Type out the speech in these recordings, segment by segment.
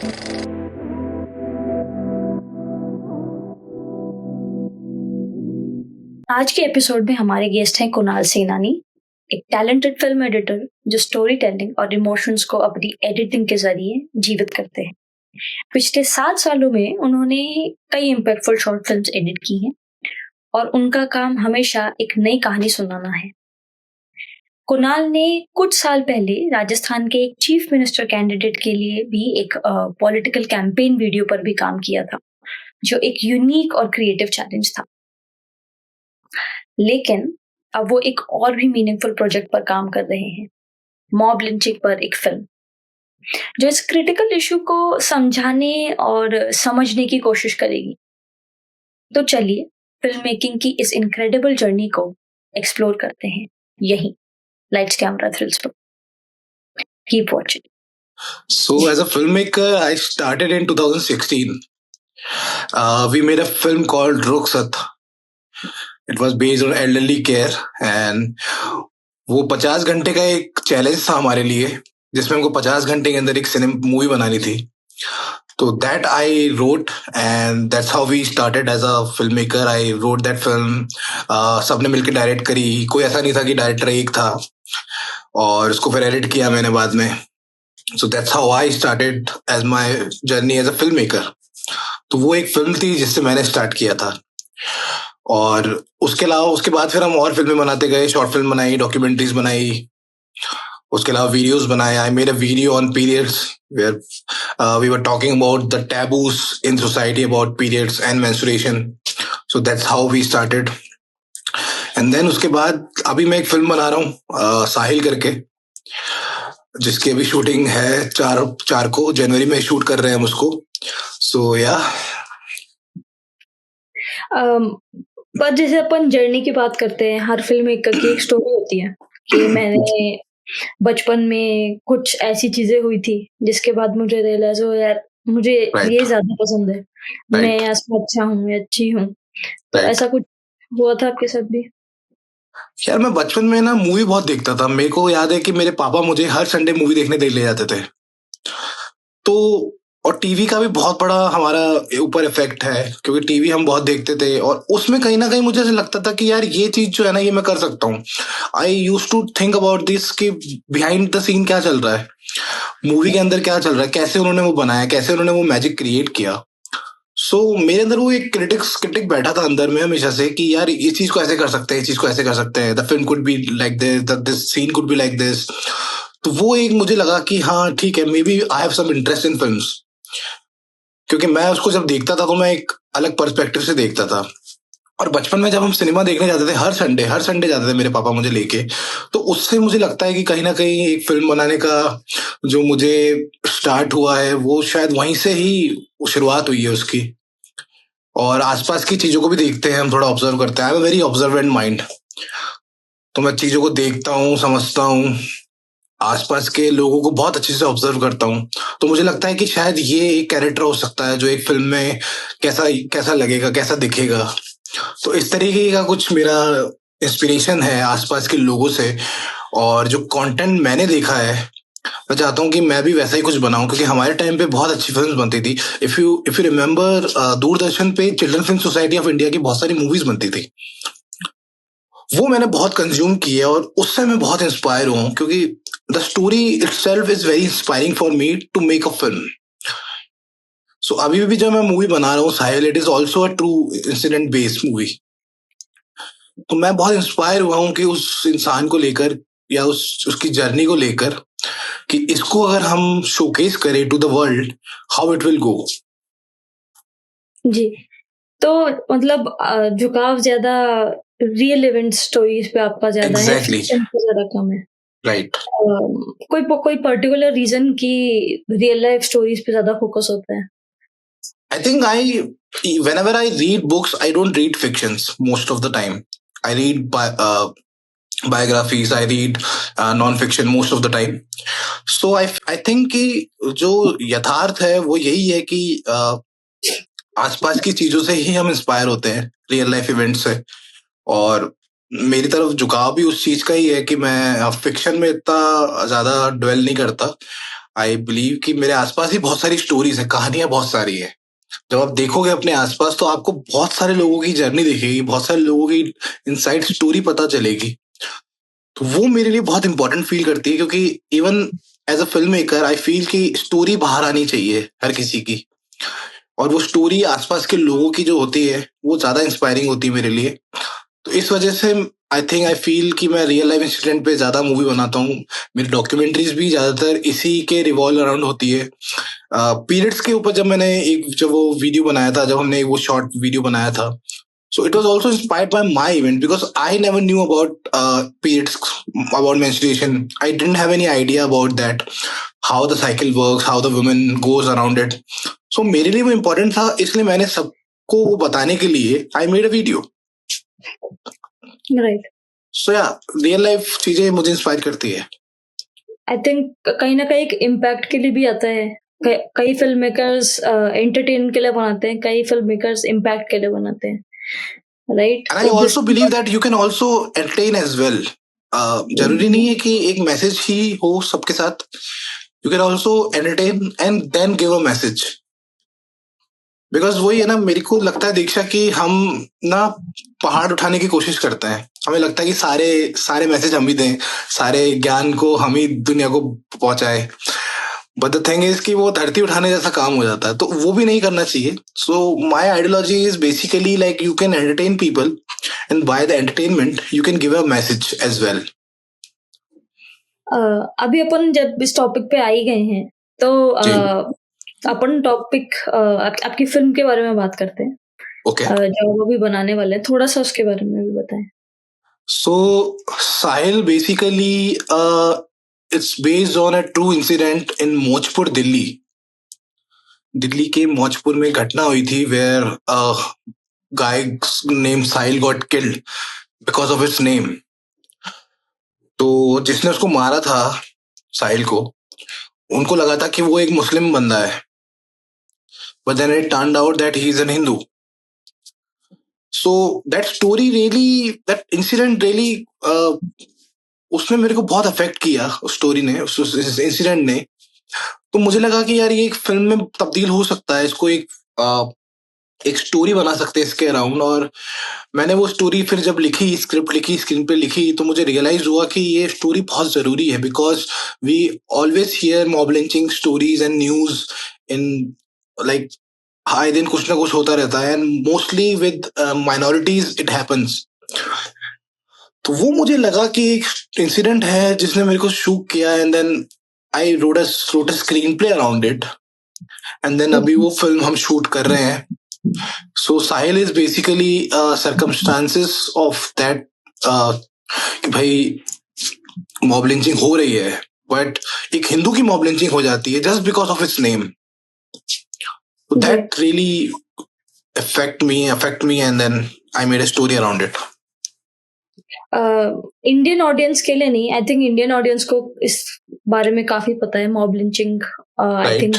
आज के एपिसोड में हमारे गेस्ट हैं कुणाल सेनानी, एक टैलेंटेड फिल्म एडिटर जो स्टोरी टेलिंग और इमोशंस को अपनी एडिटिंग के जरिए जीवित करते हैं। पिछले 7 सालों में उन्होंने कई इम्पैक्टफुल शॉर्ट फिल्म्स एडिट की हैं और उनका काम हमेशा एक नई कहानी सुनाना है। कुणाल ने कुछ साल पहले राजस्थान के एक चीफ मिनिस्टर कैंडिडेट के लिए भी एक पॉलिटिकल कैंपेन वीडियो पर भी काम किया था, जो एक यूनिक और क्रिएटिव चैलेंज था। लेकिन अब वो एक और भी मीनिंगफुल प्रोजेक्ट पर काम कर रहे हैं, मॉब लिंचिंग पर एक फिल्म, जो इस क्रिटिकल इशू को समझाने और समझने की कोशिश करेगी। तो चलिए फिल्म मेकिंग की इस इनक्रेडिबल जर्नी को एक्सप्लोर करते हैं यहीं लाइट्स कैमरा थ्रिल्स पर। Keep watching. So, as a filmmaker, I started in 2016. We made a film called Rukhsat. It was based on elderly care, and वो 50 घंटे का एक चैलेंज था हमारे लिए, जिसमें हमको 50 घंटे के अंदर एक सिनेमा मूवी बनानी थी। तो that I wrote, and that's how we started as a filmmaker. I wrote that film. सबने मिलकर डायरेक्ट करी, कोई ऐसा नहीं था कि डायरेक्टर एक था, और उसको फिर एडिट किया मैंने बाद में। So that's how I started as my journey as a filmmaker. तो वो एक फिल्म थी जिससे मैंने स्टार्ट किया था, और उसके अलावा उसके बाद फिर हम और फिल्में बनाते गए, शॉर्ट फिल्म बनाई, डॉक्यूमेंट्रीज बनाई, उसके अलावा वीडियोस बनाए। I made a video on periods where we were talking about the taboos in society about periods and menstruation. So that's how we started. And then उसके बाद अभी मैं एक फिल्म बना रहा हूँ साहिल करके, जिसकी अभी शूटिंग है 4 को जनवरी में शूट कर रहे हैं हम उसको। सो या पर जैसे अपन जर्नी की बात करते हैं, हर फिल्म मेकर की एक स्टोरी होती है कि मैंने बचपन में कुछ ऐसी चीजें हुई थी जिसके बाद मुझे रियलाइज हो यार मुझे ये ज्यादा पसंद है, मैं ऐसा अच्छा हूँ, मैं अच्छी हूँ। तो ऐसा कुछ हुआ था आपके साथ भी? यार मैं बचपन में ना मूवी बहुत देखता था। मेरे को याद है कि मेरे पापा मुझे हर संडे मूवी देखने ले जाते थे। तो और टीवी का भी बहुत बड़ा हमारा ऊपर इफेक्ट है, क्योंकि टीवी हम बहुत देखते थे, और उसमें कहीं ना कहीं मुझे ऐसा लगता था कि यार ये चीज जो है ना, ये मैं कर सकता हूँ। I use to think about this कि बिहाइंड द सीन क्या चल रहा है, मूवी के अंदर क्या चल रहा है, कैसे उन्होंने वो बनाया, कैसे उन्होंने वो मैजिक क्रिएट किया। सो मेरे अंदर वो एक क्रिटिक बैठा था अंदर में हमेशा से कि यार इस चीज को ऐसे कर सकते हैं, इस चीज को ऐसे कर सकते हैं, the film could be like this, this scene could be like this. तो वो एक मुझे लगा कि हाँ ठीक है, maybe I have some interest in films, क्योंकि मैं उसको जब देखता था तो मैं एक अलग पर्सपेक्टिव से देखता था। और बचपन में जब हम सिनेमा देखने जाते थे, हर संडे जाते थे मेरे पापा मुझे लेके, तो उससे मुझे लगता है कि कहीं ना कहीं एक फिल्म बनाने का जो मुझे स्टार्ट हुआ है, वो शायद वहीं से ही शुरुआत हुई है उसकी। और आसपास की चीजों को भी देखते हैं हम, थोड़ा ऑब्जर्व करते हैं। I have a very observant mind, तो मैं चीजों को देखता हूँ, समझता हूँ, आसपास के लोगों को बहुत अच्छे से ऑब्जर्व करता हूँ। तो मुझे लगता है कि शायद ये एक कैरेक्टर हो सकता है जो एक फिल्म में कैसा लगेगा, कैसा दिखेगा। तो इस तरीके का कुछ मेरा इंस्पिरेशन है आसपास के लोगों से, और जो कंटेंट मैंने देखा है मैं चाहता हूँ कि मैं भी वैसा ही कुछ बनाऊं, क्योंकि हमारे टाइम पे बहुत अच्छी फिल्म्स बनती थी। इफ यू रिमेम्बर, दूरदर्शन पे children film society of India की बहुत सारी मूवीज बनती थी, वो मैंने बहुत कंज्यूम की है, और उससे मैं बहुत इंस्पायर हुआ हूँ, क्योंकि the story itself is very inspiring for me to make a film. So अभी भी जब मैं मूवी बना रहा हूँ Sahil, it is also a true incident based movie. तो मैं बहुत इंस्पायर हुआ हूँ कि उस इंसान को लेकर, या उसकी जर्नी को लेकर, कि इसको अगर हम शोकेस करें to the world, how it will go. जी, तो मतलब झुकाव ज्यादा रियल इवेंट स्टोरीज पे आपका ज्यादा है, फिक्शन पे ज्यादा कम है, राइट? कोई पर्टिकुलर रीजन की रियल लाइफ स्टोरीज पे ज्यादा फोकस होता है? I think whenever I read books, I don't read fictions most of the time. I read biographies, I read non-fiction most of the time. So I think कि जो यथार्थ है वो यही है कि आसपास की चीजों से ही हम इंस्पायर होते हैं, रियल लाइफ इवेंट से। और मेरी तरफ झुकाव भी उस चीज का ही है कि मैं फिक्शन में इतना ज्यादा ड्वेल नहीं करता। आई बिलीव कि मेरे आसपास ही बहुत सारी स्टोरीज है, कहानियां बहुत सारी है। जब आप देखोगे अपने आसपास तो आपको बहुत सारे लोगों की जर्नी दिखेगी, बहुत सारे लोगों की इनसाइड स्टोरी पता चलेगी। तो वो मेरे लिए बहुत इंपॉर्टेंट फील करती है, क्योंकि even as a film maker I feel कि स्टोरी बाहर आनी चाहिए हर किसी की, और वो स्टोरी आसपास के लोगों की जो होती है वो ज्यादा इंस्पायरिंग होती है मेरे लिए। तो इस वजह से आई फील कि मैं रियल लाइफ इंसिडेंट पे ज्यादा मूवी बनाता हूँ। मेरी डॉक्यूमेंट्रीज भी ज्यादातर इसी के रिवॉल्व अराउंड होती है। पीरियड्स के ऊपर जब वो वीडियो बनाया था, जब हमने वो शॉर्ट वीडियो बनाया था, so it was also inspired by my event, because I never knew about periods, about menstruation. I didn't have any idea about that, how the cycle works, how the woman goes around it. So मेरे लिए वो important था, इसलिए मैंने सबको वो बताने के लिए I made a video. Right. So yeah, real life चीजें मुझे इंस्पायर करती है। आई थिंक कहीं ना कहीं एक इम्पैक्ट के लिए भी आता है। कई फिल्म मेकर्स एंटरटेन के लिए बनाते हैं, कई फिल्म मेकर्स इम्पैक्ट के लिए बनाते हैं, right. And I also believe that you can also entertain as well. जरूरी नहीं है कि एक मैसेज ही हो सबके साथ। You can also entertain and then give a message. Because वही है ना, मेरे को लगता है दीक्षा कि हम ना पहाड़ उठाने की कोशिश करते हैं। हमें लगता है कि सारे सारे मैसेज हम ही दें, सारे ज्ञान को हम ही दुनिया को पहुंचाए। बट द थिंग इज कि वो धरती उठाने जैसा काम हो जाता है, तो वो भी नहीं करना चाहिए। So my ideology is basically like you can entertain people, and by the entertainment you can give a message as well. अभी अपन जब इस टॉपिक पे आ ही गए हैं तो जी। अपन टॉपिक आपकी फिल्म के बारे में बात करते हैं। ओके। जो वो भी बनाने वाले हैं, थोड़ा सा उसके बारे में भी बताएं। So Sahil basically it's based on a true incident in Mojpur, Delhi. Delhi के मौजपुर में घटना हुई थी where a guy named Sahil got killed because of its name. तो जिसने उसको मारा था, साहिल को, उनको लगा था कि वो एक मुस्लिम बंदा है, but then it turned out that he is an Hindu. So that story really, that incident really उसने मेरे को बहुत अफेक्ट किया, उस स्टोरी ने, उस इंसिडेंट ने। तो मुझे लगा कि यार ये एक फिल्म में तब्दील हो सकता है, इसको एक स्टोरी बना सकते हैं इसके अराउंड। और मैंने वो स्टोरी फिर जब लिखी, स्क्रिप्ट लिखी, स्क्रीन पे लिखी, तो मुझे रियलाइज हुआ कि ये स्टोरी बहुत जरूरी है, because we always hear mob lynching stories and news in like आए दिन कुछ ना कुछ होता रहता है, and mostly with minorities it happens. तो वो मुझे लगा कि एक इंसिडेंट है जिसने मेरे को शूक किया, and then I wrote a screenplay around it, and then अभी वो फिल्म हम शूट कर रहे हैं। So Sahil is basically circumstances of that, कि भाई मॉब लिंचिंग हो रही है, बट एक हिंदू की मॉब लिंचिंग हो जाती है just because of its name. That really affect me, and then I made a story around it. Indian audience के लिए नहीं, आई थिंक इंडियन ऑडियंस को इस बारे में काफी पता है। मॉब लिंचिंग आई थिंक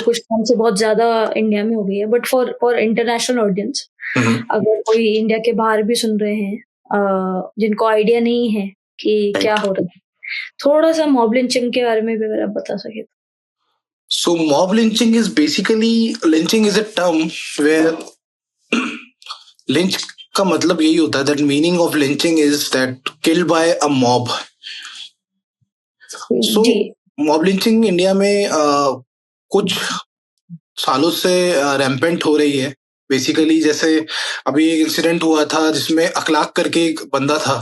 कुछ टाइम से बहुत ज्यादा इंडिया में हो गई है, बट फॉर इंटरनेशनल ऑडियंस, अगर कोई इंडिया के बाहर भी सुन रहे हैं जिनको आइडिया नहीं है कि क्या हो रहा है, थोड़ा सा मॉब लिंचिंग के बारे में भी अगर आप बता सके। So mob lynching is basically, lynching is a term where lynch का मतलब यही होता है, that meaning of lynching is that killed by a mob. So mob lynching India में कुछ सालों से रैम्पेंट हो रही है। बेसिकली जैसे अभी एक इंसिडेंट हुआ था जिसमें अखलाक करके एक बंदा था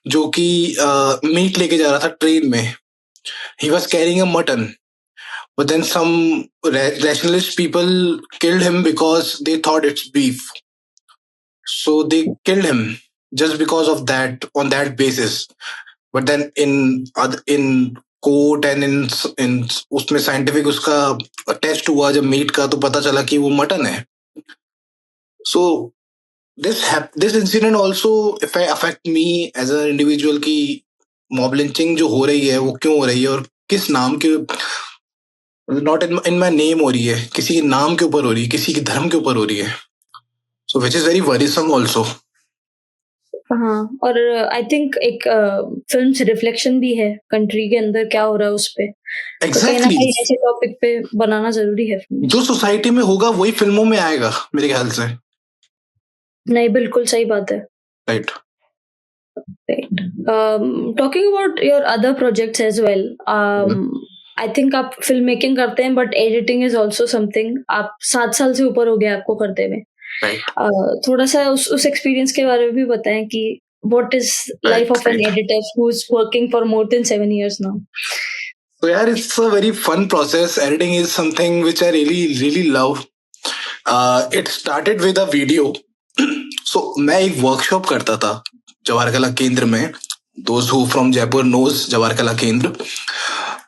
जो कि मीट लेके जा रहा था ट्रेन में। He was carrying a mutton, but then some rationalist people killed him because they thought it's beef. So they killed him just because of that, on that basis. But then in court and in उसमें scientific उसका test हुआ जब meet का, तो पता चला कि वो मटन है। So this incident also affect me as a individual कि मॉब लिंचिंग जो हो रही है वो क्यों हो रही है और किस नाम के, नॉट इन माई नेम हो रही है, किसी के नाम के ऊपर हो रही है, किसी के धर्म के ऊपर हो रही है। So which is very worrisome also. हाँ, और आई थिंक एक फ़िल्म से रिफ्लेक्शन भी है कंट्री के अंदर क्या हो रहा है उस पे। तो कहीं न एग्जैक्टली कहीं ऐसे टॉपिक पे बनाना ज़रूरी है फ़िल्म्स। जो सोसाइटी में होगा वही फिल्मों में आएगा मेरे ख्याल से। नहीं, बिल्कुल सही बात है। Right. Right. Talking about your other projects as well, I think आप फ़िल्म मेकिंग करते हैं but editing is also something, आप 7 साल से ऊपर हो गया आपको करते हुए। राइट। थोड़ा-सा उस एक्सपीरियंस के बारे में भी बताएँ कि what is life right. Of an editor who is working for more than 7 years now? So yeah, it's a very fun process. Editing is something which I really love. It started with a video. So मैं एक workshop करता था जवाहर कला केंद्र में. Those who from Jaipur knows Jawahar कला केंद्र.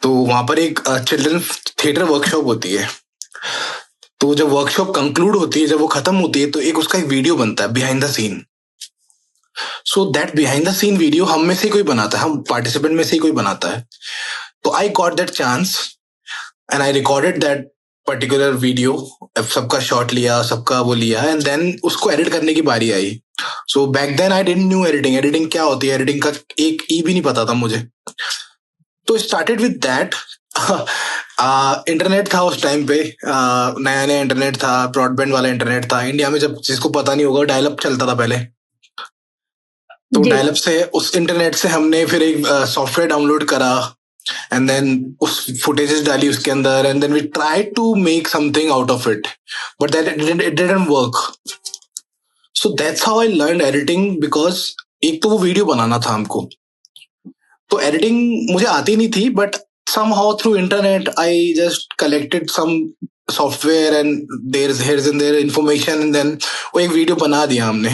तो वहां पर एक चिल्ड्रन थिएटर वर्कशॉप होती है. तो जब वर्कशॉप कंक्लूड होती है, जब वो खत्म होती है, तो एक उसका एक वीडियो बनता है behind the scene. So that behind the scene video हम में से कोई बनाता है, हम पार्टिसिपेंट में से ही कोई बनाता है. तो I got that chance and I recorded that particular video. सबका शॉट लिया, सबका वो लिया, एंड देन उसको एडिट करने की बारी आई. So back then I didn't knew editing. Editing क्या होती है, एडिटिंग का एक ई भी नहीं पता था मुझे. तो स्टार्टेड विद दैट. इंटरनेट था उस टाइम पे, नया नया इंटरनेट था, ब्रॉडबैंड वाला इंटरनेट था इंडिया में. जब जिसको पता नहीं होगा, डायल अप चलता था पहले. तो जी। डायल अप से, उस इंटरनेट से हमने फिर एक सॉफ्टवेयर डाउनलोड करा एंड देन उस फुटेजेस डाली उसके अंदर, and then we try to make something out of it, but that it didn't work. So that's how I learn editing. Because एक तो वो वीडियो बनाना था हमको, तो एडिटिंग मुझे आती नहीं थी, but somehow through internet I just collected some software and there's here's and there information, and then वो एक वीडियो बना दिया हमने.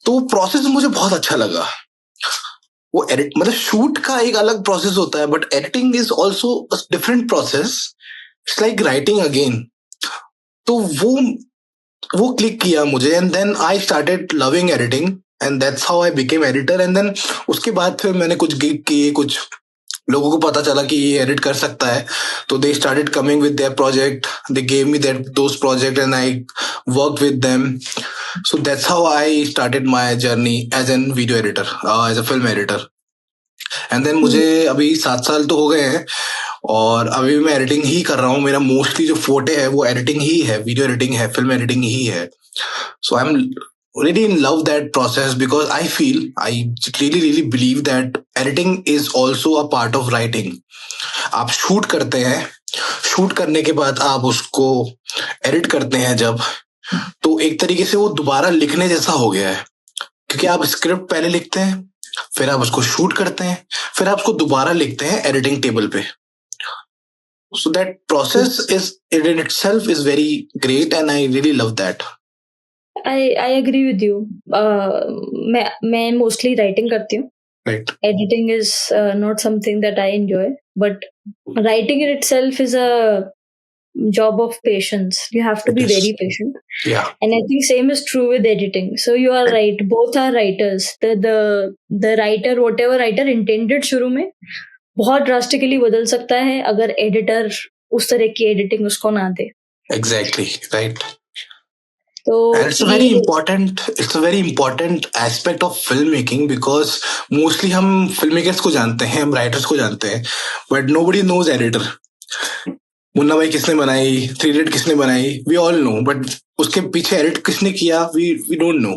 तो वो प्रोसेस मुझे बहुत अच्छा लगा. वो एडिट मतलब शूट का एक अलग प्रोसेस होता है, but editing is also different process. It's like writing again. तो वो क्लिक किया मुझे, and then I started loving editing, and that's how I became editor. And then उसके बाद फिर मैंने कुछ गिग किए, कुछ लोगों को पता चला कि ये एडिट कर सकता है, तो they started coming with their project. They gave me that those project and I work with them. So that's how I started my journey as an video editor, as a film editor. And then मुझे अभी 7 साल तो हो गए हैं, और अभी मैं एडिटिंग ही कर रहा हूँ. मेरा मोस्टली जो फोटे है वो एडिटिंग ही है, वीडियो एडिटिंग है, फिल्म एडिटिंग ही है. So I'm really in love that process because I really believe that editing is also a part of writing. आप शूट करते हैं, शूट करने के बाद आप उसको एडिट करते हैं जब, तो एक तरीके से वो दोबारा लिखने जैसा हो गया है. क्योंकि आप स्क्रिप्ट पहले लिखते हैं, फिर आप उसको शूट करते हैं, फिर आप उसको दोबारा लिखते हैं एडिटिंग टेबल पे. So that process is in itself is very great and I really love that. I agree with you. मैं मोस्टली राइटिंग करती हूँ. Right. Editing is not something that I enjoy, but writing in itself is a job of patience. You have to It be is. very patient. Yeah. And I think same is true with editing. So you are right. Both are writers. The writer, whatever writer intended शुरू में, बहुत drastically बदल सकता है अगर editor उस तरह की editing उसको ना दे. Exactly. Right. तो And it's a very important aspect of filmmaking because mostly हम filmmakers को जानते हैं, हम writers को जानते हैं, but nobody knows editor. Munna भाई किसने बनाई, 3 Idiot किसने बनाई, we all know, but उसके पीछे एडिट किसने किया, we don't know.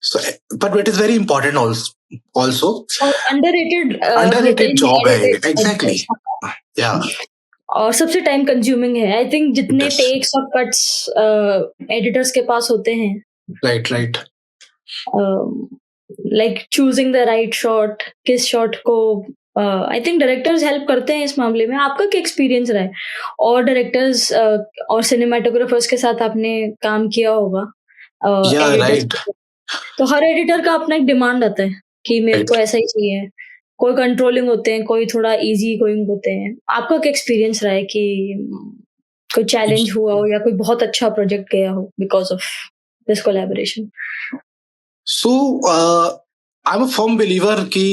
So, but it is very important also. और underrated Underrated job है, exactly. Yeah. और सबसे टाइम कंज्यूमिंग है. आई थिंक जितने Yes. टेक्स और कट्स एडिटर्स के पास होते हैं, Right. Like choosing the right shot, किस शॉट को, आई थिंक डायरेक्टर्स हेल्प करते हैं इस मामले में. आपका क्या एक्सपीरियंस रहा है? और डायरेक्टर्स और सिनेमाटोग्राफर्स के साथ आपने काम किया होगा, Yeah, एडिटर्स. right. तो हर एडिटर का अपना एक डिमांड आता है कि मेरे Right. को ऐसा ही चाहिए. कोई कंट्रोलिंग होते हैं, कोई थोड़ा इजी गोइंग होते हैं. आपका क्या एक्सपीरियंस रहा है कि कोई चैलेंज हुआ हो या कोई बहुत अच्छा प्रोजेक्ट गया हो because of this collaboration? So, I'm a firm believer कि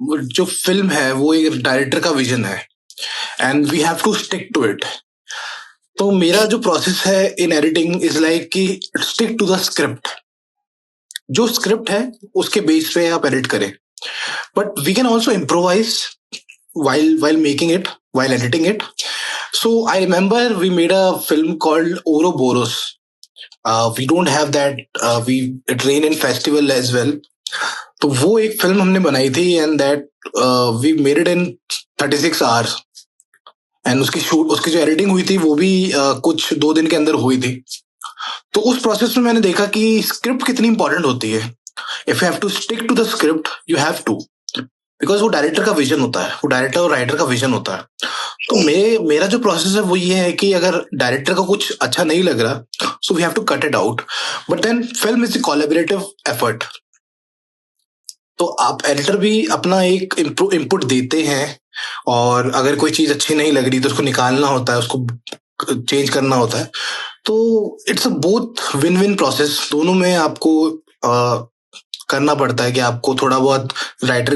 जो फिल्म है वो एक डायरेक्टर का विजन है, and we have to stick to it. तो मेरा जो प्रोसेस है इन एडिटिंग इज लाइक कि स्टिक टू द स्क्रिप्ट. जो स्क्रिप्ट है उसके बेस पे आप एडिट करें, but we can also improvise while making it, while editing it. So I remember we made a film called Ouroboros. We don't have that. It rain in festival as well. तो वो एक film हमने बनाई थी and that we made it in 36 hours एंड उसकी जो editing हुई थी वो भी कुछ 2 दिन के अंदर हुई थी. तो उस प्रोसेस में मैंने देखा कि स्क्रिप्ट कितनी इंपॉर्टेंट होती है. If you have to stick to the script you have to, because वो डायरेक्टर का विजन होता है, वो डायरेक्टर और राइटर का विजन होता है. तो मेरा जो प्रोसेस है वो ये है कि अगर डायरेक्टर को कुछ अच्छा नहीं लग रहा so we have to cut it out, but then film is a collaborative effort. तो आप एडिटर भी अपना एक इनपुट देते हैं और अगर कोई चीज अच्छी नहीं लग रही तो उसको निकालना होता है, उसको चेंज करना होता है. तो it's a both win win process. दोनों में आपको करना पड़ता है कि आपको थोड़ा बहुत राइटर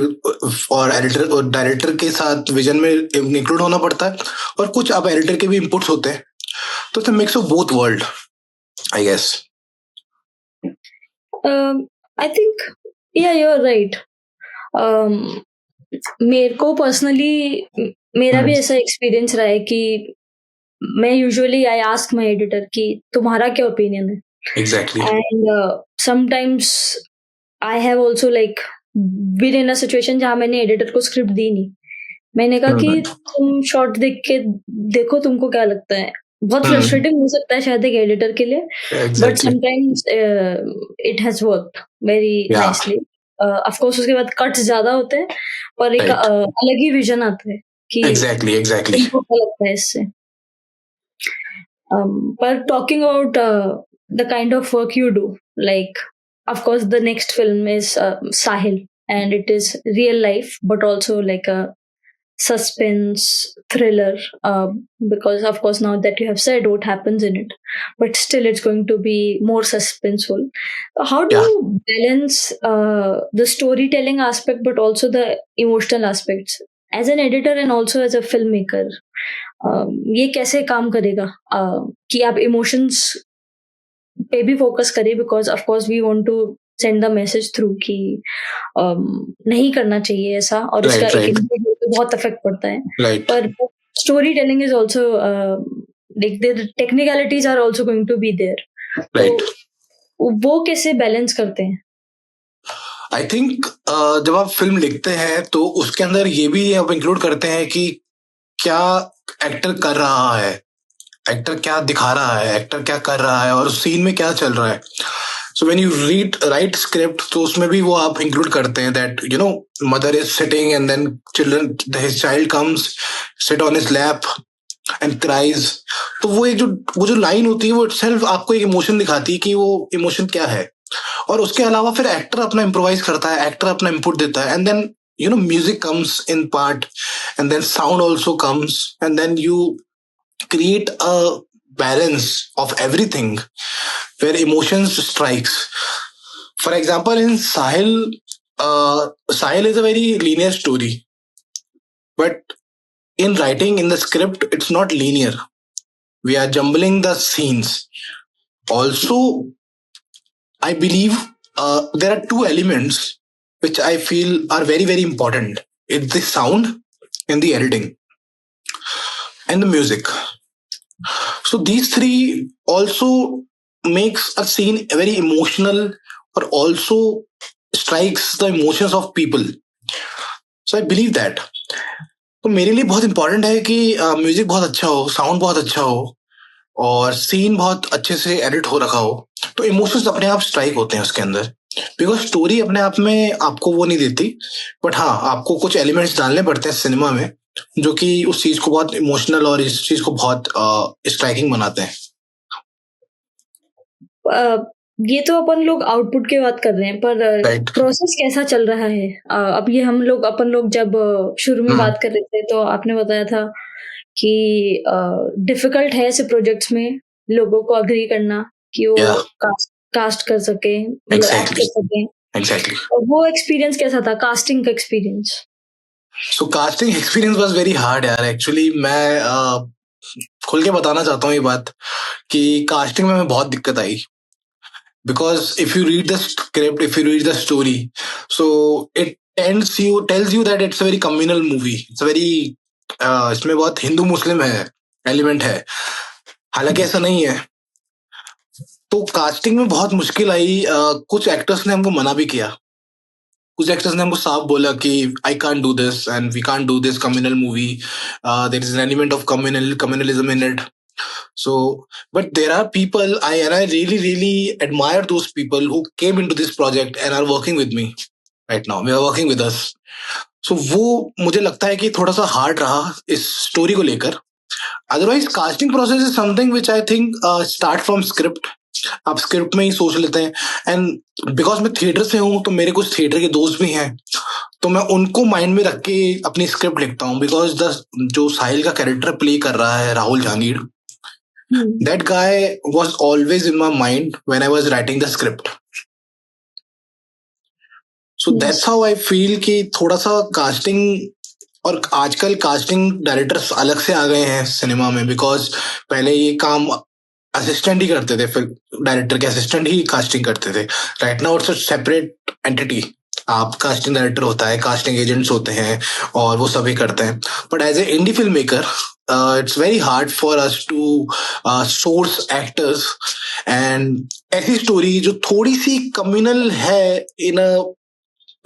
और एडिटर और डायरेक्टर के साथ विजन में इंक्लूड होना पड़ता है और कुछ आप एडिटर के भी इनपुट्स होते हैं. तो it's a mix of both world I guess. I think, yeah, you're right. मेरे को पर्सनली मेरा भी ऐसा एक्सपीरियंस रहा है कि मैं usually I ask my editor कि तुम्हारा क्या ओपिनियन है. Exactly. And sometimes I have also like been in a situation जहाँ मैंने एडिटर को स्क्रिप्ट दी नहीं. मैंने कहा कि तुम शॉर्ट देख के देखो तुमको क्या लगता है. बहुत फ्रस्ट्रेटिंग हो सकता है शायद एक एडिटर के लिए, but sometimes it has worked very nicely. Of course उसके बाद कट्स ज्यादा होते हैं पर एक अलग ही विजन आता है कि एग्जैक्टली तुमको क्या लगता है इससे. पर talking about the kind of work you do, like of course the next film is Sahil, and it is real life but also like a suspense thriller, because of course now that you have said what happens in it, but still it's going to be more suspenseful. How do you balance the storytelling aspect but also the emotional aspects as an editor and also as a filmmaker? ये कैसे काम करेगा कि आप emotions पे भी focus करें, because of course we want to send the message through कि नहीं करना चाहिए ऐसा, और उसका एक इंडिविजुअल पे बहुत इफेक्ट पड़ता है. पर story telling is also like there technicalities are also going to be there. तो वो कैसे बैलेंस करते हैं? आई थिंक जब आप फिल्म लिखते हैं तो उसके अंदर ये भी आप इंक्लूड करते हैं कि क्या एक्टर कर रहा है, एक्टर क्या दिखा रहा है, एक्टर क्या कर रहा है और उस सीन में क्या चल रहा है. So when you write script तो उसमें भी वो आप इंक्लूड करते हैं that you know mother is sitting and then his child comes sit on his lap and cries. तो वो जो लाइन होती है वो इटसेल्फ आपको एक इमोशन दिखाती है कि वो इमोशन क्या है. और उसके अलावा फिर एक्टर अपना इम्प्रोवाइज करता है, एक्टर अपना इनपुट देता है, and then you know music comes in part and then sound also comes and then you create a balance of everything where emotions strikes. For example, in Sahil, Sahil is a very linear story, but in writing in the script it's not linear. We are jumbling the scenes. Also, I believe there are two elements which I feel are very, very important. It's the sound and the editing and the music. So these three also makes a scene very emotional or also strikes the emotions of people. So I believe that. तो मेरे लिए बहुत important है कि music बहुत अच्छा हो, sound बहुत अच्छा हो और सीन बहुत अच्छे से एडिट हो रखा हो, तो इमोशंस अपने आप स्ट्राइक होते हैं उसके अंदर. बिकॉज स्टोरी अपने आप में आपको वो नहीं देती, बट हाँ आपको कुछ एलिमेंट्स डालने पड़ते हैं सिनेमा में जो कि उस चीज को बहुत इमोशनल और इस चीज को बहुत स्ट्राइकिंग बनाते हैं. ये तो अपन लोग आउटपुट की बात कर रहे हैं, पर प्रोसेस कैसा चल रहा है? अब ये अपन लोग जब शुरू में बात कर रहे थे तो आपने बताया था कि डिफिकल्ट है ऐसे प्रोजेक्ट्स में लोगों को अग्री करना कि वो कास्ट कर सके, मतलब एक्ट कर सके. Exactly. वो एक्सपीरियंस कैसा था, कास्टिंग का experience? So casting experience was very hard यार. एक्चुअली मैं खुल के बताना चाहता हूँ ये बात कि कास्टिंग में बहुत दिक्कत आई. because if you read the script, if you read the story, so it tells you that it's a very communal movie. It's a very इसमें बहुत हिंदू मुस्लिम है एलिमेंट है, हालांकि ऐसा नहीं है. तो कास्टिंग में बहुत मुश्किल आई. कुछ एक्टर्स ने हमको मना भी किया, कुछ एक्टर्स ने हमको साफ बोला कि I can't do this and we can't do this communal movie, there is an element of communalism in it. So, but there are people, I really admire those people who came into this project and are working with me right now. They are working with us. So वो मुझे लगता है कि थोड़ा सा hard रहा इस story को लेकर. Otherwise casting process is something which I think start from script. आप स्क्रिप्ट में ही सोच लेते हैं. एंड बिकॉज मैं थिएटर से हूँ तो मेरे कुछ थिएटर के दोस्त भी हैं, तो मैं उनको माइंड में रख के अपनी स्क्रिप्ट लिखता हूँ. बिकॉज द जो साहिल का कैरेक्टर प्ले कर रहा है Rahul Jahangir, that guy was always in my mind when I was writing the script. So that's how I feel कि थोड़ा सा कास्टिंग, और आजकल कास्टिंग डायरेक्टर्स अलग से आ गए हैं सिनेमा में. बिकॉज पहले ये काम असिस्टेंट ही करते थे, फिर डायरेक्टर के असिस्टेंट ही कास्टिंग करते थे. Right now it's a separate entity. आप कास्टिंग डायरेक्टर होता है, कास्टिंग एजेंट्स होते हैं, और वो सभी करते हैं. But as a indie film maker, it's very hard for us to source actors, and ऐसी स्टोरी जो थोड़ी सी कम्युनल है, in a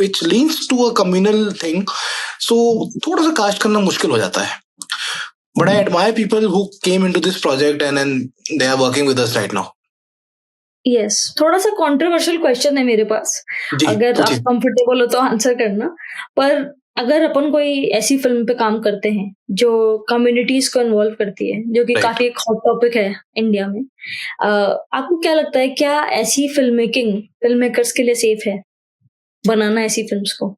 which leans to a communal thing, so थोड़ा सा कास्ट करना मुश्किल हो जाता है. But I admire people who came into this project and then they are working with us right now. Yes, थोड़ा सा कंट्रोवर्शियल क्वेश्चन है मेरे पास, अगर आप कंफर्टेबल हो तो आंसर करना. पर अगर अपन कोई ऐसी फिल्म पे काम करते हैं जो कम्युनिटीज को इन्वॉल्व करती है, जो कि काफी एक हॉट टॉपिक है इंडिया में, आपको क्या लगता है, क्या ऐसी फिल्म मेकर्स के लिए सेफ है बनाना ऐसी फिल्म्स को?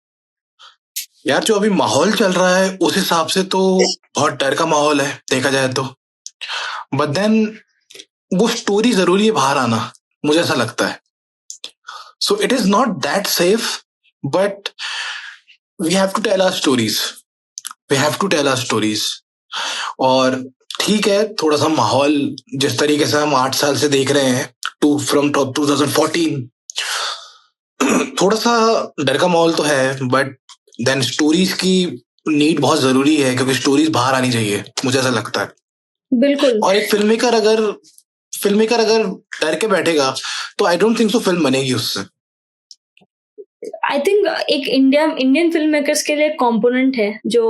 यार जो अभी माहौल चल रहा है उस हिसाब से तो बहुत डर का माहौल है देखा जाए तो. बट देन वो स्टोरी जरूरी है बाहर आना, मुझे ऐसा लगता है. So it is not that safe, but we have to tell our stories. और ठीक है, थोड़ा सा माहौल जिस तरीके से हम 8 साल से देख रहे हैं, from 2014, थोड़ा सा डर का माहौल तो है. बट देन स्टोरीज की नीड बहुत जरूरी है, क्योंकि स्टोरीज बाहर आनी चाहिए, मुझे ऐसा लगता है. बिल्कुल. और एक फिल्म मेकर अगर डर के बैठेगा तो आई डोंट थिंक सो फिल्म बनेगी उससे. आई थिंक एक इंडियन फिल्म मेकर्स के लिए कंपोनेंट है जो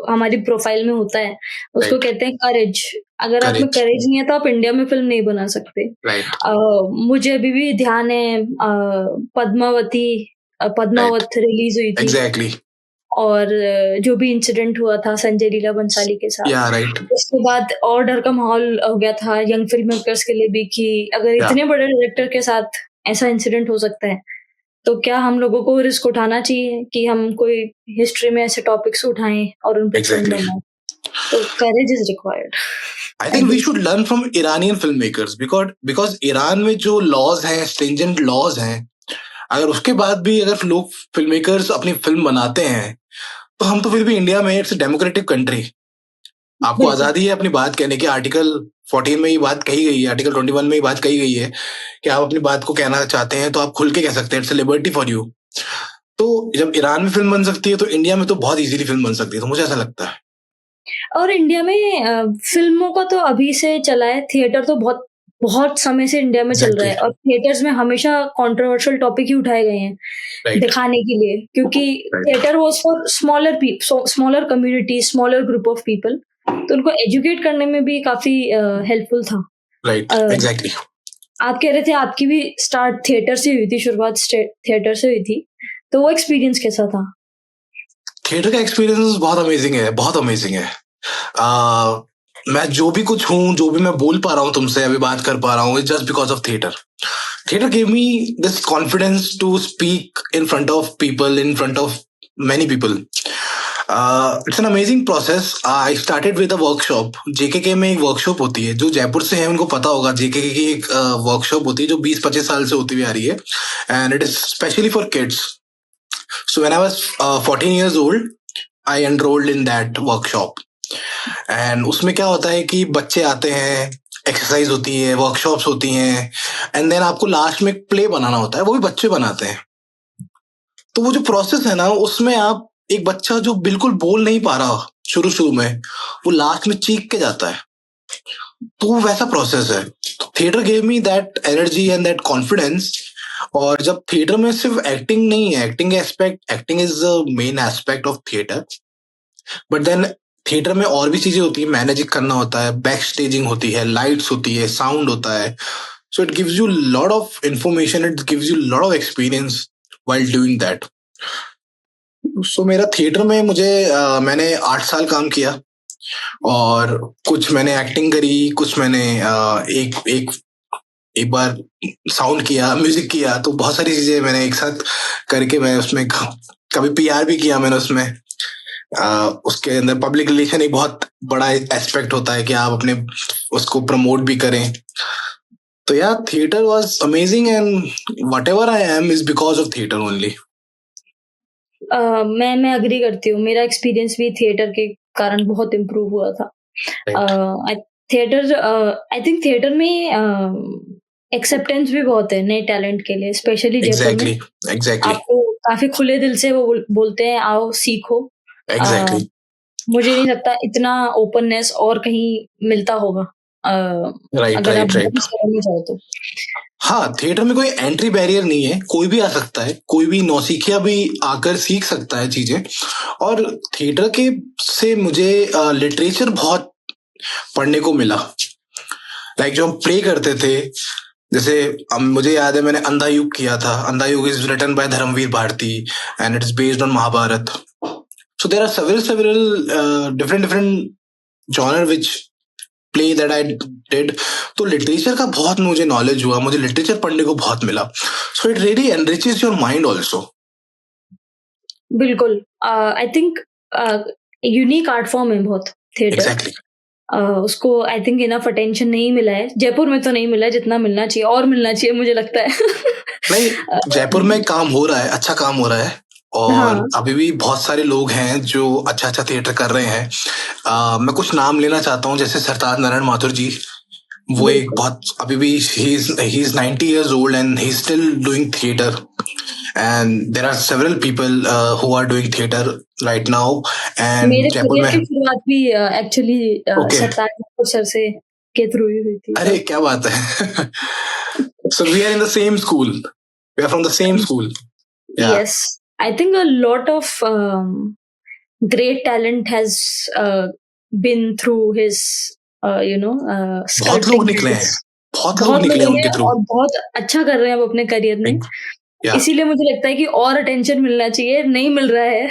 हमारी प्रोफाइल में होता है, उसको कहते हैं करेज. अगर आप में करेज नहीं है तो आप इंडिया में फिल्म नहीं बना सकते. मुझे अभी भी ध्यान है पद्मावत रिलीज हुई थी. Exactly. और जो भी इंसिडेंट हुआ था संजय लीला बंसाली के साथ, उसके बाद और डर का माहौल हो गया था यंग फिल्म मेकर्स के लिए भी कि अगर इतने बड़े डायरेक्टर के साथ ऐसा इंसिडेंट हो सकता है तो क्या हम लोगों को रिस्क उठाना चाहिए कि हम कोई हिस्ट्री में ऐसे टॉपिक्स उठाएं और उन पर फिल्म बनाएं. तो courage is required. I think we should learn from Iranian filmmakers because Iran में जो लॉज हैं, stringent लॉज हैं, अगर उसके बाद भी अगर लोग फिल्म मेकर्स अपनी फिल्म बनाते हैं तो हम तो फिर भी इंडिया में इट्स डेमोक्रेटिक कंट्री. आपको आजादी है अपनी बात कहने की. आर्टिकल 14 में ये बात कही गई है, आर्टिकल 21 में ये बात कही गई है कि आप अपनी बात को कहना चाहते हैं तो आप खुल के कह सकते हैं. It's liberty for you. तो जब ईरान में फिल्म बन सकती है तो इंडिया में तो बहुत इजीली फिल्म बन सकती है, तो मुझे ऐसा लगता है. और इंडिया में फिल्मों का तो अभी से चला है, थिएटर तो बहुत समय से इंडिया में चल रहा है, और थिएटर्स में हमेशा कंट्रोवर्शियल टॉपिक ही उठाए गए हैं दिखाने के लिए, क्योंकि theatre was for smaller community, smaller group of people, तो उनको एजुकेट करने में भी काफी हेल्पफुल था. एग्जैक्टली. आप कह रहे थे आपकी भी स्टार्ट थिएटर से हुई थी, शुरुआत थिएटर से हुई थी, तो वो एक्सपीरियंस कैसा था? थिएटर का एक्सपीरियंस बहुत अमेजिंग है. मैं जो भी कुछ हूँ, जो भी मैं बोल पा रहा हूँ तुमसे, अभी बात कर पा रहा हूँ, just because of theatre. Theater gave me this confidence to speak in front of people, in front of many people. It's an amazing process. I started with a workshop. JKK में एक वर्कशॉप होती है, जो जयपुर से है उनको पता होगा. JKK की एक वर्कशॉप होती है जो 20-25 साल से होती हुई आ रही है, and it is specially for kids. So when I was 14 years old, I enrolled in that workshop. And उसमें क्या होता है कि बच्चे आते हैं, एक्सरसाइज होती है, वर्कशॉप्स होती हैं, एंड देन आपको लास्ट में एक प्ले बनाना होता है, वो भी बच्चे बनाते हैं। तो वो जो प्रोसेस है ना, उसमें आप एक बच्चा जो बिल्कुल बोल नहीं पा रहा शुरू शुरू में, वो लास्ट में चीख के जाता है, तो वो वैसा प्रोसेस है। Theatre gave me that energy and that confidence. और जब थिएटर में सिर्फ एक्टिंग नहीं है, acting is the main aspect of theatre, but then theatre में और भी चीजें होती है, मैनेजिंग करना होता है, बैक स्टेजिंग होती है, लाइट्स होती है, साउंड होता है। So it gives you lot of information, it gives you lot of experience while doing that. So मेरा थिएटर में मैंने 8 साल काम किया, और कुछ मैंने एक्टिंग करी, कुछ मैंने एक बार साउंड किया, म्यूजिक किया, तो बहुत सारी चीजें मैंने एक साथ करके मैं उसमें कभी पीआर भी किया मैंने उसमें। उसके अंदर पब्लिक रिलेशन एक बहुत बड़ा एस्पेक्ट होता है कि आप अपने उसको प्रमोट भी करें। तो यार, theatre was amazing, and whatever I am is because of theatre only. मैं अग्री करती हूँ। मेरा एक्सपीरियंस भी थिएटर के कारण बहुत इम्प्रूव हुआ था। आई थिंक थिएटर में एक्सेप्टेंस भी बहुत है नए टैलेंट के लिए, स्पेशली जयपुर में। एग्जैक्टली आपको काफी खुले दिल से वो बोलते हैं, आओ सीखो। एग्जैक्टली मुझे नहीं लगता इतना ओपननेस और कहीं मिलता होगा, अगर आप राइट। में जाओ तो। हाँ, थिएटर में कोई एंट्री बैरियर नहीं है, कोई भी आ सकता है, कोई भी नौसिखिया भी आकर सीख सकता है चीजें। और थिएटर के से मुझे लिटरेचर बहुत पढ़ने को मिला। लाइक जो हम प्ले करते थे, जैसे मुझे याद है मैंने अंधा युग किया था। Andha Yug is written by Dharamvir Bharati and it is based on Mahabharata. सो देयर आर several different genre which play that I did. तो लिटरेचर का बहुत मुझे नॉलेज हुआ, मुझे लिटरेचर पढ़ने को बहुत मिला। So it really enriches your mind also. बिल्कुल। I think unique art form है बहुत थिएटर। एग्जैक्टली। उसको आई थिंक इनफ अटेंशन नहीं मिला है, जयपुर में तो नहीं मिला जितना मिलना चाहिए, और मिलना चाहिए मुझे लगता है। नहीं, जयपुर में काम हो रहा है, अच्छा काम हो रहा है, और हाँ। अभी भी बहुत सारे लोग हैं जो अच्छा थिएटर कर रहे हैं। मैं कुछ नाम लेना चाहता हूँ, जैसे सरताज नारायण माथुर जी। वो एक बहुत अभी भी he is 90 years old and he's still doing theater, and there are several people who are doing theater right now, and मेरे जयपुर करियर की में। शुरुआत भी एक्चुअली Okay. सरताज माथुर सर से के थ्रू ही हुई थी। अरे क्या बात है। So we are in the same school, we are from the same school. Yeah. Yes, I think a lot of great talent has been through his बहुत लोग निकले हैं, बहुत लोग बहुत निकले हैं लोग उनके हैं थ्रू। और बहुत अच्छा कर रहे हैं अब अपने करियर में। Yeah. इसीलिए मुझे लगता है कि और अटेंशन मिलना चाहिए, नहीं मिल रहा है।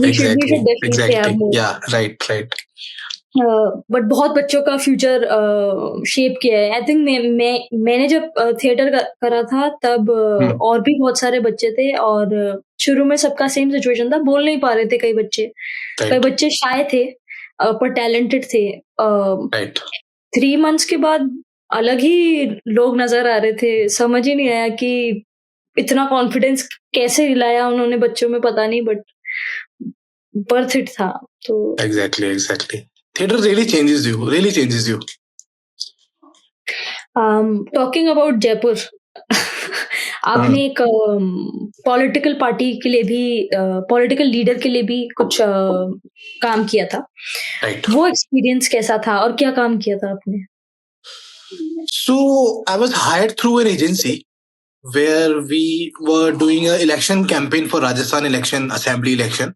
We should definitely have more. Yeah, right. But बहुत बच्चों का फ्यूचर शेप किया है। आई थिंक मैंने जब थिएटर करा था तब और भी बहुत सारे बच्चे थे, और शुरू में सबका सेम सिचुएशन था, बोल नहीं पा रहे थे कई बच्चे। कई बच्चे शाय थे पर टैलेंटेड थे। 3 months के बाद अलग ही लोग नजर आ रहे थे। समझ ही नहीं आया कि इतना कॉन्फिडेंस कैसे लाया उन्होंने बच्चों में, पता नहीं, बट बर्थ इट था। तो exactly theater really changes you. Talking about Jaipur, आपने एक पॉलिटिकल पार्टी के लिए भी, पॉलिटिकल लीडर के लिए भी कुछ काम किया था। Right. वो एक्सपीरियंस कैसा था और क्या काम किया था आपने? So I was hired through an agency where we were doing an election campaign for Rajasthan election, assembly election,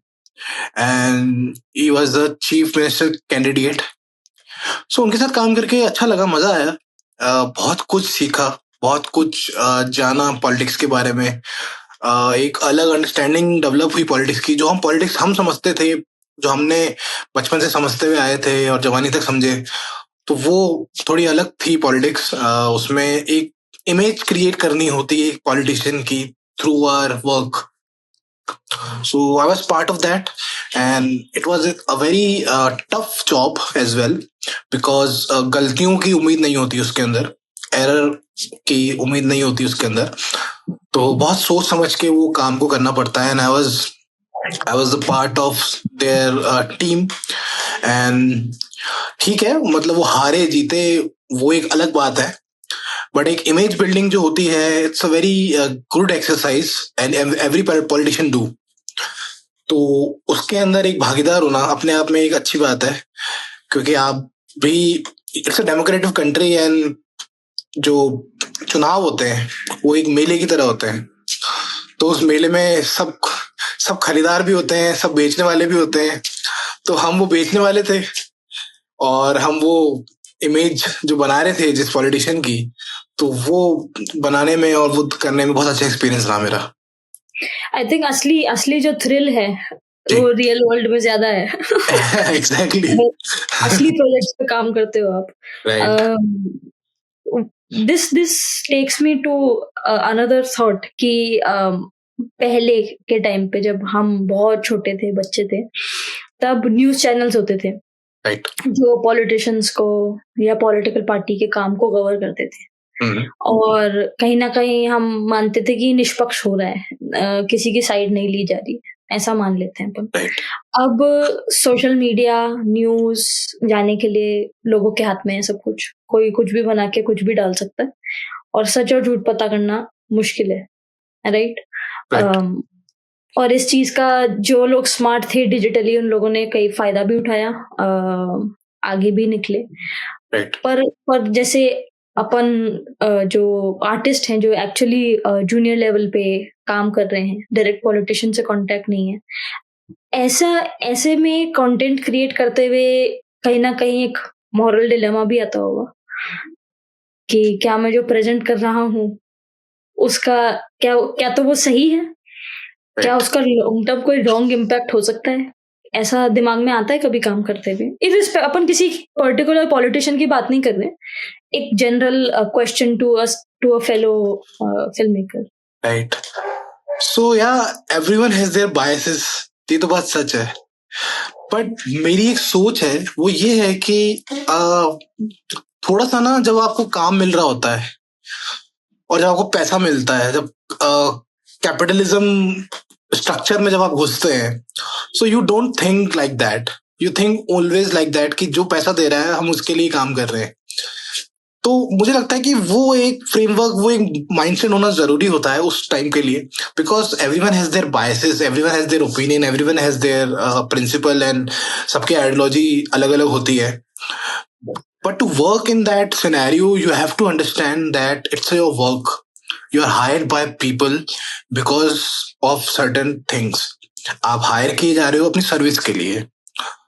and he was the chief minister candidate. So उनके साथ काम करके अच्छा लगा, मजा आया, बहुत कुछ सीखा, बहुत कुछ जाना पॉलिटिक्स के बारे में। एक अलग अंडरस्टैंडिंग डेवलप हुई पॉलिटिक्स की। जो पॉलिटिक्स हम समझते थे, जो हमने बचपन से समझते हुए आए थे और जवानी तक समझे, तो वो थोड़ी अलग थी पॉलिटिक्स। उसमें एक इमेज क्रिएट करनी होती है एक पॉलिटिशियन की through our work. So I was part of that, and it was a very tough job as well, because गलतियों की उम्मीद नहीं होती उसके अंदर, एरर की उम्मीद नहीं होती उसके अंदर, तो बहुत सोच समझ के वो काम को करना पड़ता है। And I was a part of their team, and ठीक है, मतलब वो हारे जीते वो एक अलग बात है, बट एक इमेज बिल्डिंग जो होती है, it's a very good exercise and every politician do. तो उसके अंदर एक भागीदार होना अपने आप में एक अच्छी बात है, क्योंकि आप भी, it's a democratic country and जो चुनाव होते हैं वो एक मेले की तरह होते हैं। तो उस मेले में सब सब खरीदार भी होते हैं, सब बेचने वाले भी होते हैं। तो हम वो बेचने वाले थे और हम वो इमेज जो बना रहे थे जिस पॉलिटिशियन की, तो वो बनाने में और वो करने में बहुत अच्छा एक्सपीरियंस रहा मेरा। आई थिंक असली असली जो थ्रिल है जी। वो रियल वर्ल्ड में ज्यादा है। एग्जैक्टली। असली प्रोजेक्ट्स पे काम करते हो आप। Right. This takes me to another thought कि पहले के टाइम पे जब हम बहुत छोटे थे, बच्चे थे, तब न्यूज़ चैनल्स होते थे राइट। जो पॉलिटिशियंस को या पॉलिटिकल पार्टी के काम को कवर करते थे। और कहीं न कहीं हम मानते थे कि निष्पक्ष हो रहा है, किसी की साइड नहीं ली जा रही, ऐसा मान लेते हैं अपन। राइट। अब सोशल मीडिया, न्यूज़ जाने के लिए लोगों के हाथ में है सब कुछ। कोई कुछ भी बना के कुछ भी डाल सकता है और सच और झूठ पता करना मुश्किल है, राइट? राइट। और इस चीज़ का जो लोग स्मार्ट थे डिजिटली, उन लोगों ने कई फ़ायदा भी उठाया, आगे भी निकले। राइट। पर जैसे अपन जो आर्टिस्ट हैं, जो एक्चुअली जूनियर लेवल पे काम कर रहे हैं, डायरेक्ट पॉलिटिशियन से कॉन्टैक्ट नहीं है। ऐसे में कंटेंट क्रिएट करते हुए कहीं न कहीं एक मॉरल डिलेमा भी आता होगा कि क्या मैं जो प्रेज़ेंट कर रहा हूँ, उसका क्या क्या तो वो सही है? क्या राइट। उसका लॉन्ग टर्म कोई रॉन्ग इम्पैक्ट हो सकता है? ऐसा दिमाग में आता है कभी काम करते हुए? अपन किसी पर्टिकुलर पॉलिटिशियन की बात नहीं कर रहे। एक general question to a fellow filmmaker. Right. So yeah everyone has their biases, ये तो बात सच है। बट मेरी एक सोच है, वो ये है कि थोड़ा सा ना, जब आपको काम मिल रहा होता है और जब आपको पैसा मिलता है, जब कैपिटलिज्म स्ट्रक्चर में जब आप घुसते हैं, so you don't think like that, you think always like that कि जो पैसा दे रहा है हम उसके लिए काम कर रहे हैं। तो मुझे लगता है कि वो एक फ्रेमवर्क, वो एक माइंडसेट होना जरूरी होता है उस टाइम के लिए, because everyone has their biases, everyone has their opinion, everyone has their principle and सबकी आइडियोलॉजी अलग अलग होती है। But to work in that scenario, you have to understand that it's your work. You are hired by people because of certain things. आप hire किए जा रहे हो अपनी सर्विस के लिए।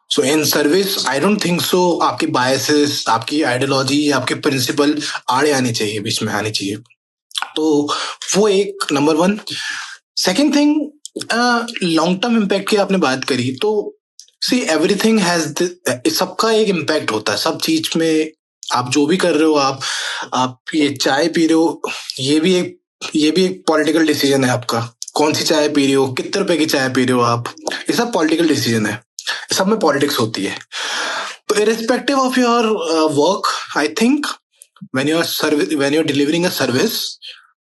So in service I don't think so आपकी biases, आपकी आइडियोलॉजी, आपके प्रिंसिपल आड़े आने चाहिए, बीच में आने चाहिए। तो वो एक number one. Second thing, long term impact की आपने बात करी, तो सी एवरीथिंग हैज, सबका एक इम्पैक्ट होता है सब चीज में। आप जो भी कर रहे हो, आप ये चाय पी रहे हो, ये भी एक पॉलिटिकल डिसीजन है आपका। कौन सी चाय पी रहे हो, कितने रुपए की चाय पी रहे हो आप, ये सब पॉलिटिकल डिसीजन है, सब में पॉलिटिक्स होती है। तो irrespective of your work, I think when you are delivering a service,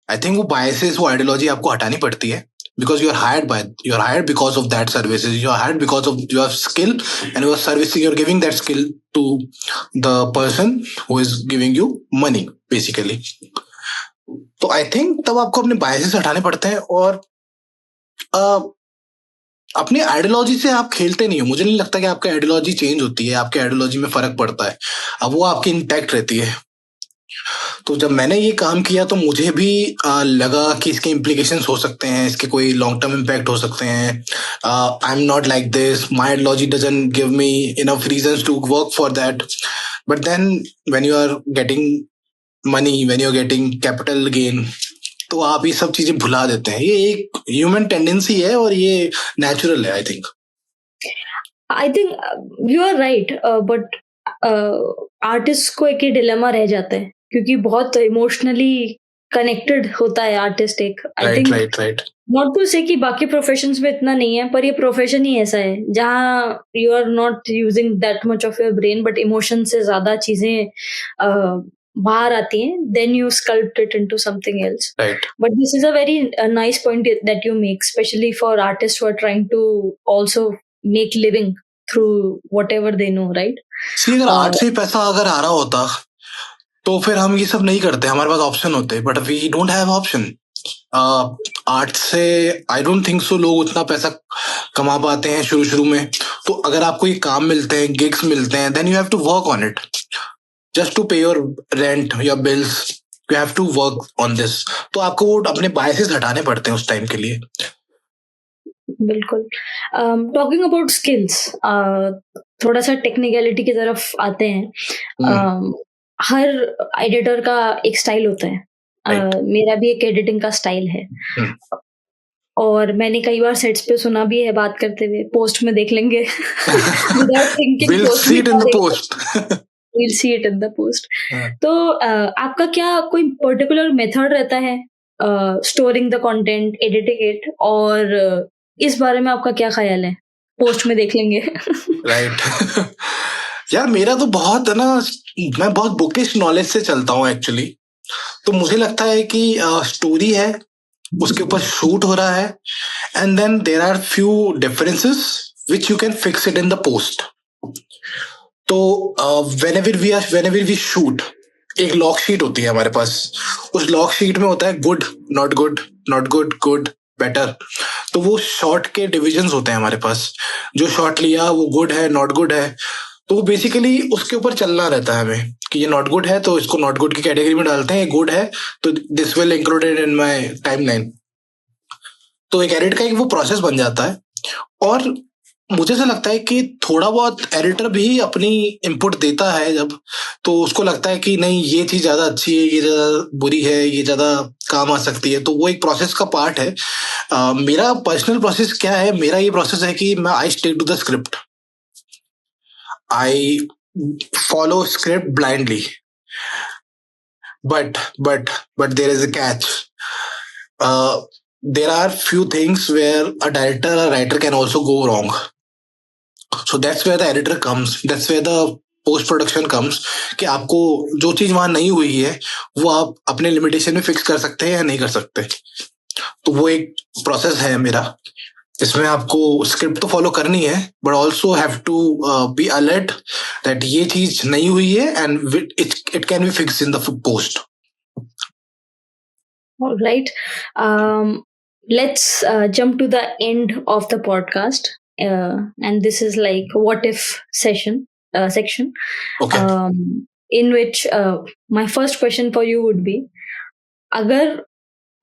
I think वो बायसेस, वो आइडियोलॉजी आपको हटानी पड़ती है, because you are hired because of that services, you are hired because of your skill, and you are servicing, you're giving that skill to the person who is giving you money basically. तो I think तब आपको अपने biases हटाने पड़ते हैं, और अपनी ideology से आप खेलते नहीं हो। मुझे नहीं लगता कि आपकी आइडियोलॉजी चेंज होती है, आपके आइडियोलॉजी में फर्क पड़ता है, अब वो आपकी इंटैक्ट रहती है। तो जब मैंने ये काम किया तो मुझे भी लगा कि इसके इम्प्लीकेशंस हो सकते हैं, इसके कोई लॉन्ग टर्म इम्पैक्ट हो सकते हैं। I am not like this, my ideology doesn't give me enough reasons to work for that. But then when you are getting money, when you are getting capital gain, तो आप ये सब चीजें भुला देते हैं। ये एक ह्यूमन टेंडेंसी है और ये नेचुरल है, I think. I think you are right, but artist को एक डिलेमा रह जाता है क्योंकि बहुत इमोशनली कनेक्टेड होता है आर्टिस्ट। एक I think right. Not to say कि बाकी प्रोफेशंस में इतना नहीं है, पर ये प्रोफेशन ही ऐसा है जहाँ you are not using that much of your brain, but emotion से ज्यादा चीजें बाहर आती हैं, then you sculpt it into something else. Right. But this is a very nice point that you make, especially for artists who are trying to also make living through whatever they know, right? सी अगर art Uh, से ही पैसा अगर आ रहा होता तो फिर हम ये सब नहीं करते, हमारे पास ऑप्शन होते, but we don't have option. Art से आई डोंट थिंक सो लोग उतना पैसा कमा पाते हैं शुरू शुरू में। तो अगर आपको ये काम मिलते हैं, गिग्स मिलते हैं, then you have to work on it just to pay your rent, your bills, you have to work on this. तो आपको वो अपने बायसेस हटाने पड़ते हैं उस टाइम के लिए। बिल्कुल। टॉकिंग अबाउट स्किल्स, थोड़ा सा टेक्निकलिटी की तरफ आते हैं। हर एडिटर का एक स्टाइल होता है। Right. मेरा भी एक एडिटिंग का स्टाइल है, और मैंने कई बार सेट्स पे सुना भी है बात करते हुए, पोस्ट में देख लेंगे without thinking, We'll post see में it क्या in the देख post. we'll see it in the post. हाँ. तो आपका क्या कोई पर्टिकुलर मेथड रहता है storing the content, editing it, और इस बारे में आपका क्या ख्याल है? पोस्ट में देख लेंगे। राइट यार मेरा तो बहुत है ना, मैं बहुत बुकिश नॉलेज से चलता हूँ एक्चुअली। तो मुझे लगता है कि स्टोरी है, उसके ऊपर शूट हो रहा है, and then there are few differences which you can fix it in the post. तो व्हेनेवर वी शूट, एक लॉग शीट होती है हमारे पास। उस लॉग शीट में होता है good, not good, not good, good, better. तो वो शॉट के डिविजन्स होते हैं हमारे पास। जो शॉट लिया वो गुड है, नॉट गुड है, तो वो बेसिकली उसके ऊपर चलना रहता है हमें कि ये नॉट गुड है तो इसको नॉट गुड की कैटेगरी में डालते हैं, गुड है तो this will included in my timeline. तो एक एडिट का एक वो प्रोसेस बन जाता है। और मुझे ऐसा लगता है कि थोड़ा बहुत एडिटर भी अपनी इनपुट देता है जब, तो उसको लगता है कि नहीं ये चीज ज्यादा अच्छी है, ये ज्यादा बुरी है, ये ज्यादा काम आ सकती है, तो वो एक प्रोसेस का पार्ट है। मेरा पर्सनल प्रोसेस क्या है? मेरा ये प्रोसेस है कि मैं I stick to the script, I follow script blindly, but there is a catch. There are few things where a director or writer can also go wrong. So that's where the editor comes, that's where the post production comes, कि आपको जो चीज वहां नहीं हुई है वो आप अपने लिमिटेशन में फिक्स कर सकते हैं या नहीं कर सकते। तो वो एक प्रोसेस है मेरा, इसमें आपको स्क्रिप्ट तो फॉलो करनी है, but also have to be alert that ये चीज नहीं हुई है and it can be fix in the post. All right. Let's jump to the end of the podcast. And this is like what if section, section. Okay. In which my first question for you would be, अगर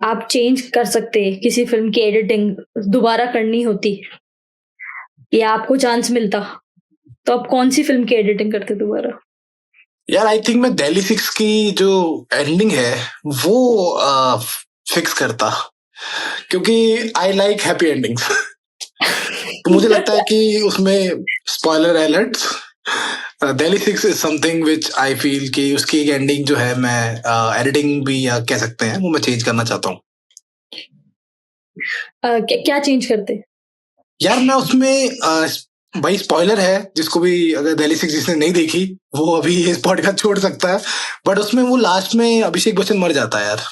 आप change कर सकते किसी film की editing दोबारा करनी होती या आपको चांस मिलता, तो आप कौन सी फिल्म की एडिटिंग करते दोबारा? यार आई थिंक मैं दिल्ली 6 की जो एंडिंग है वो फिक्स करता, क्योंकि आई लाइक हैप्पी एंडिंग्स। तो मुझे लगता है कि उसमें spoiler alert, Delhi 6 is something which I feel कि उसकी एक एंडिंग जो है मैं एडिटिंग भी या कह सकते हैं वो मैं चेंज करना चाहता हूँ। क्या चेंज करते? यार मैं उसमें भाई स्पॉइलर है, जिसको भी अगर दिल्ली 6 जिसने नहीं देखी वो अभी इस पॉडकास्ट छोड़ सकता है, बट उसमें वो लास्ट में अभिषेक बच्चन मर जाता है यार।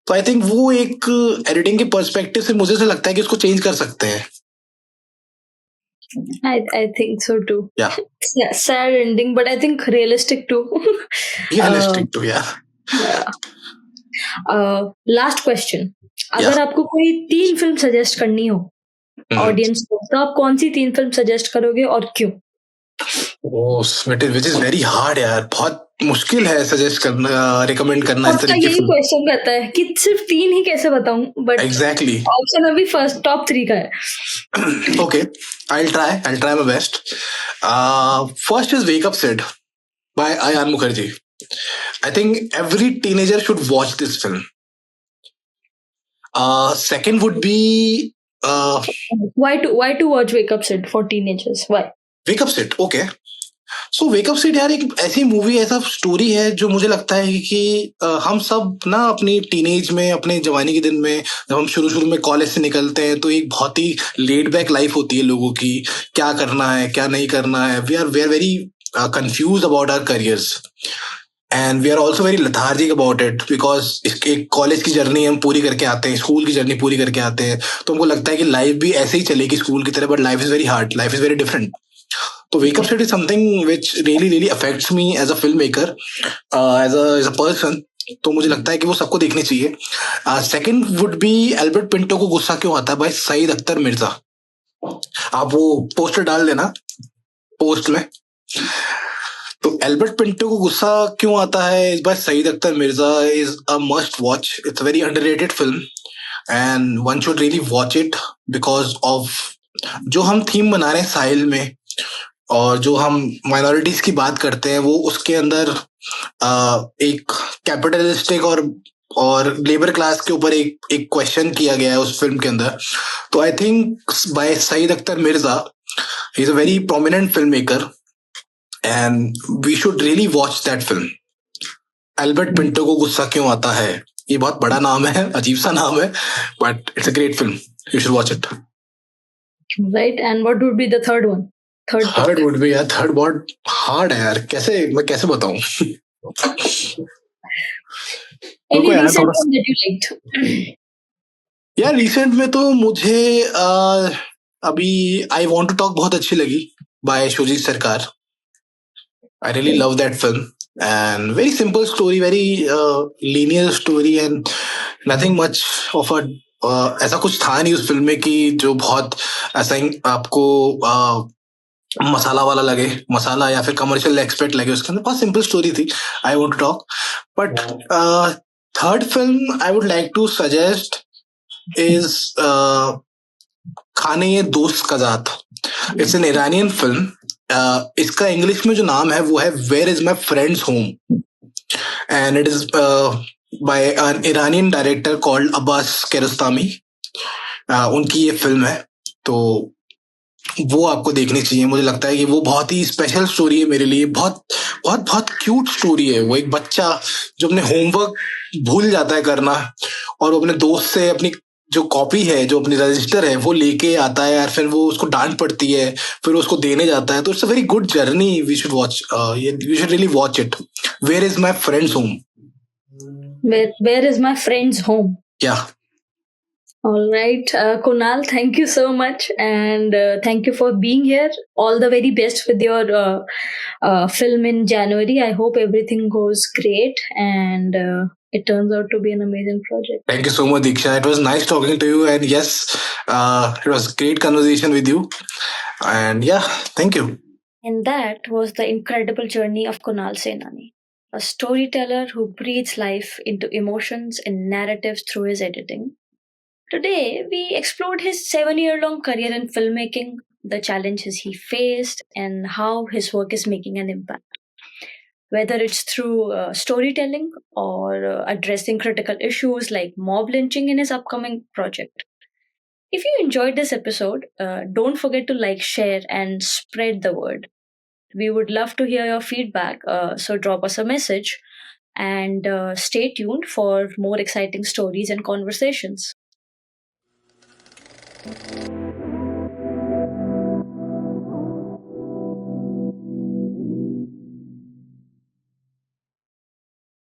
तो आई थिंक वो एक एडिटिंग के पर्सपेक्टिव से मुझे ऐसा लगता है कि उसको चेंज कर सकते हैं। I think so too. Yeah. Yeah, sad ending, but I think realistic too. Realistic too, yeah. Last question. अगर आपको कोई 3 फिल्म सजेस्ट करनी हो ऑडियंस को, तो आप कौन सी 3 फिल्म सजेस्ट करोगे और क्यों? Which is very hard यार, बहुत मुश्किल है सजेस्ट करना, रिकमेंड करना इस तरीके की यही क्वेश्चन रहता है कि सिर्फ 3 ही कैसे बताऊं, बट एग्जैक्टली ऑप्शन अभी फर्स्ट टॉप 3 का है। Okay, I'll try my best. First is Wake Up Sid by Ayan Mukherjee. I think every teenager should watch this film. Second would be why to watch Wake Up Sid for teenagers? Why? Wake Up Sid, okay. So Wake Up Sid यार एक ऐसी movie, ऐसा story है जो मुझे लगता है कि हम सब ना अपनी टीनेज में, अपने जवानी के दिन में, जब हम शुरू में कॉलेज से निकलते हैं तो एक बहुत ही लेड बैक लाइफ होती है लोगों की, क्या करना है क्या नहीं करना है, we are very confuse about our careers. And we are also very lethargic about it because एक कॉलेज की जर्नी हम पूरी करके आते हैं, स्कूल की जर्नी पूरी करके आते हैं, तो हमको लगता है कि लाइफ भी ऐसे ही चलेगी स्कूल की तरह, but life is very hard, life is very different. तो wake up Sid is something which really really affects me as a film maker, as a person. तो मुझे लगता है कि वो सबको देखनी चाहिए. Second would be Albert Pinto को गुस्सा क्यों आता है, बाय सईद अख्तर मिर्जा. आप वो पोस्टर डाल देना पोस्ट में. तो एल्बर्ट पिंटो को गुस्सा क्यों आता है इस बार Saeed Akhtar Mirza is a must watch. It's a very underrated film and one should really watch it because of जो हम थीम बना रहे हैं साहिल में, और जो हम माइनॉरिटीज की बात करते हैं, वो उसके अंदर एक कैपिटलिस्टिक और लेबर क्लास के ऊपर एक क्वेश्चन किया गया है उस फिल्म के अंदर. तो I think by Saeed Akhtar Mirza, he is a very prominent film maker and we should really watch that film. Albert Pinto को गुस्सा क्यों आता है, ये बहुत बड़ा नाम है, अजीब सा नाम है, but it's a great film. You should watch it. Right, and what would be the third one? Third pick. Third would be, यार थर्ड बहुत हार्ड है यार, मैं कैसे बताऊं. Any यार recent थोड़ा one that you liked? यार रिसेंट में तो मुझे अभी आई वांट टू टॉक बहुत अच्छी लगी बाय शुजीत सरकार. I really Right. love that film and very simple story, very linear story and nothing much of a ऐसा कुछ था नहीं उस फिल्म में कि जो बहुत ऐसा ही आपको मसाला वाला लगे, मसाला या फिर कमर्शियल एक्सपेक्ट लगे. उसके अंदर बहुत सिंपल स्टोरी थी. I want to talk, but third film I would like to suggest is खाने ये दोस्त का जात. It's an Iranian film. इसका इंग्लिश में जो नाम है वो है where is my friend's home, and it is by an Iranian director called Abbas Kiarostami. उनकी ये फिल्म है, तो वो आपको देखनी चाहिए. मुझे लगता है कि वो बहुत ही स्पेशल स्टोरी है मेरे लिए. बहुत बहुत बहुत क्यूट स्टोरी है. वो एक बच्चा जो अपने होमवर्क भूल जाता है करना, और वो अपने दोस्त से अपनी जो कॉपी है, जो अपनी रजिस्टर है, वो लेके आता है, और फिर वो उसको डांट पड़ती है, फिर उसको देने जाता है. तो it's a very good journey. We should watch, we should really watch it. Where is my friend's home. Where is my friend's home? क्या All right, Kunal, thank you so much, and thank you for being here. All the very best with your film in January. I hope everything goes great and it turns out to be an amazing project. Thank you so much, Diksha. It was nice talking to you, and yes, it was great conversation with you. And yeah, thank you. And that was the incredible journey of Kunal Senani, a storyteller who breathes life into emotions and narratives through his editing. Today, we explored his 7-year-long career in filmmaking, the challenges he faced, and how his work is making an impact. Whether it's through storytelling or addressing critical issues like mob lynching in his upcoming project. If you enjoyed this episode, don't forget to like, share, and spread the word. We would love to hear your feedback, so drop us a message and stay tuned for more exciting stories and conversations.